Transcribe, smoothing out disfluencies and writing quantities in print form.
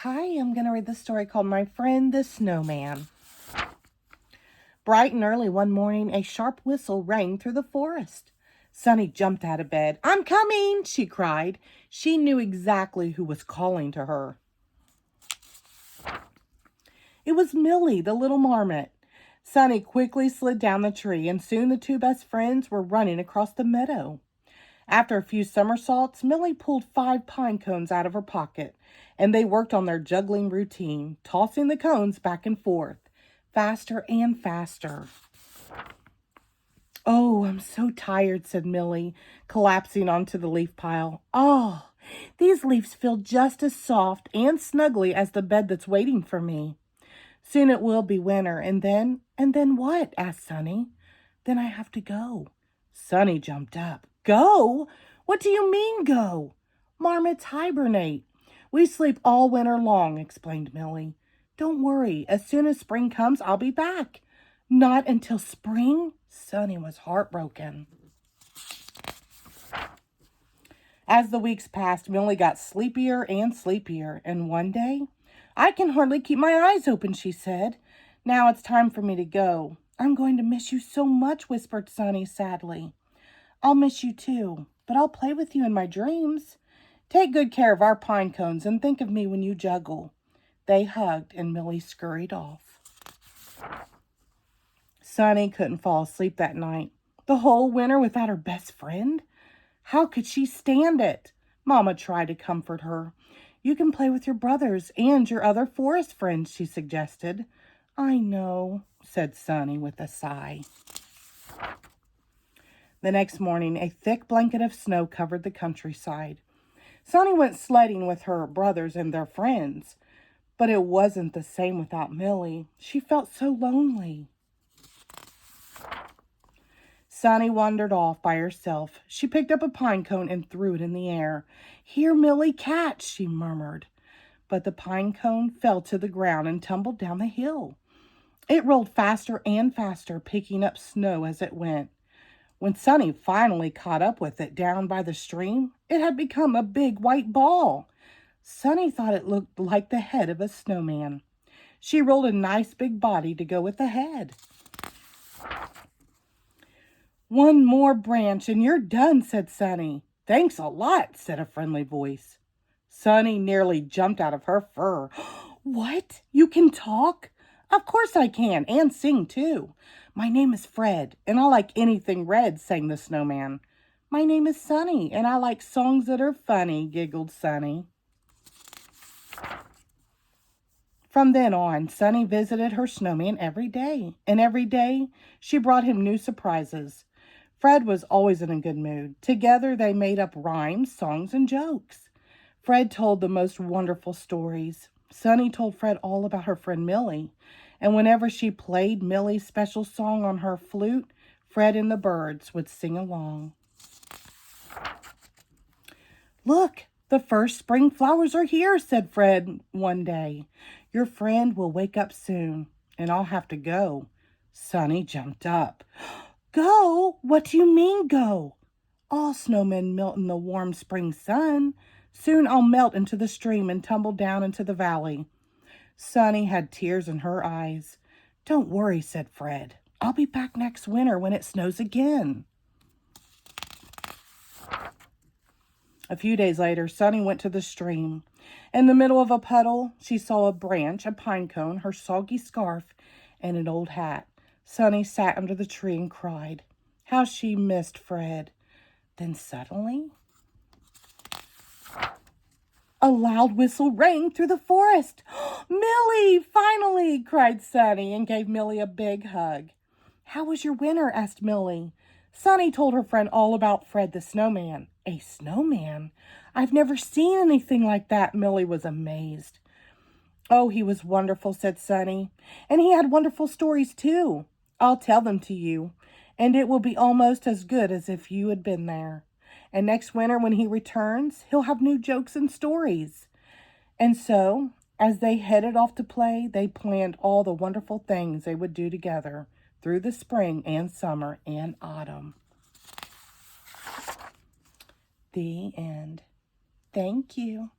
Hi, I'm going to read the story called My Friend the Snowman. Bright and early one morning, a sharp whistle rang through the forest. Sunny jumped out of bed. "I'm coming," she cried. She knew exactly who was calling to her. It was Millie, the little marmot. Sunny quickly slid down the tree, and soon the two best friends were running across the meadow. After a few somersaults, Millie pulled 5 pine cones out of her pocket, and they worked on their juggling routine, tossing the cones back and forth, faster and faster. "Oh, I'm so tired," said Millie, collapsing onto the leaf pile. "Oh, these leaves feel just as soft and snuggly as the bed that's waiting for me. Soon it will be winter, and then what?" asked Sunny. "Then I have to go." Sunny jumped up. "Go? What do you mean, go?" "Marmots hibernate. We sleep all winter long," explained Millie. "Don't worry. As soon as spring comes, I'll be back." "Not until spring?" Sunny was heartbroken. As the weeks passed, Millie got sleepier and sleepier, and one day, "I can hardly keep my eyes open," she said. "Now it's time for me to go." "I'm going to miss you so much," whispered Sunny sadly. "I'll miss you too, but I'll play with you in my dreams. Take good care of our pine cones and think of me when you juggle." They hugged and Millie scurried off. Sunny couldn't fall asleep that night. The whole winter without her best friend? How could she stand it? Mama tried to comfort her. "You can play with your brothers and your other forest friends," she suggested. "I know," said Sunny with a sigh. The next morning, a thick blanket of snow covered the countryside. Sunny went sledding with her brothers and their friends, but it wasn't the same without Millie. She felt so lonely. Sunny wandered off by herself. She picked up a pine cone and threw it in the air. "Here, Millie, catch," she murmured. But the pine cone fell to the ground and tumbled down the hill. It rolled faster and faster, picking up snow as it went. When Sunny finally caught up with it down by the stream, it had become a big white ball. Sunny thought it looked like the head of a snowman. She rolled a nice big body to go with the head. "One more branch and you're done," said Sunny. "Thanks a lot," said a friendly voice. Sunny nearly jumped out of her fur. "What? You can talk?" "Of course I can, and sing too. My name is Fred, and I like anything red," sang the snowman. "My name is Sunny, and I like songs that are funny," giggled Sunny. From then on, Sunny visited her snowman every day, and every day she brought him new surprises. Fred was always in a good mood. Together they made up rhymes, songs, and jokes. Fred told the most wonderful stories. Sunny told Fred all about her friend Millie, and whenever she played Millie's special song on her flute, Fred and the birds would sing along. "Look, the first spring flowers are here," said Fred one day. "Your friend will wake up soon, and I'll have to go." Sunny jumped up. "Go? What do you mean, go?" "All snowmen melt in the warm spring sun. Soon I'll melt into the stream and tumble down into the valley." Sunny had tears in her eyes. "Don't worry," said Fred. "I'll be back next winter when it snows again." A few days later, Sunny went to the stream. In the middle of a puddle, she saw a branch, a pine cone, her soggy scarf, and an old hat. Sunny sat under the tree and cried. How she missed Fred. Then suddenly, a loud whistle rang through the forest. "Millie, finally!" cried Sunny and gave Millie a big hug. "How was your winter?" asked Millie. Sunny told her friend all about Fred the snowman. "A snowman? I've never seen anything like that." Millie was amazed. "Oh, he was wonderful," said Sunny. "And he had wonderful stories too. I'll tell them to you, and it will be almost as good as if you had been there. And next winter when he returns, he'll have new jokes and stories." And so, as they headed off to play, they planned all the wonderful things they would do together through the spring and summer and autumn. The end. Thank you.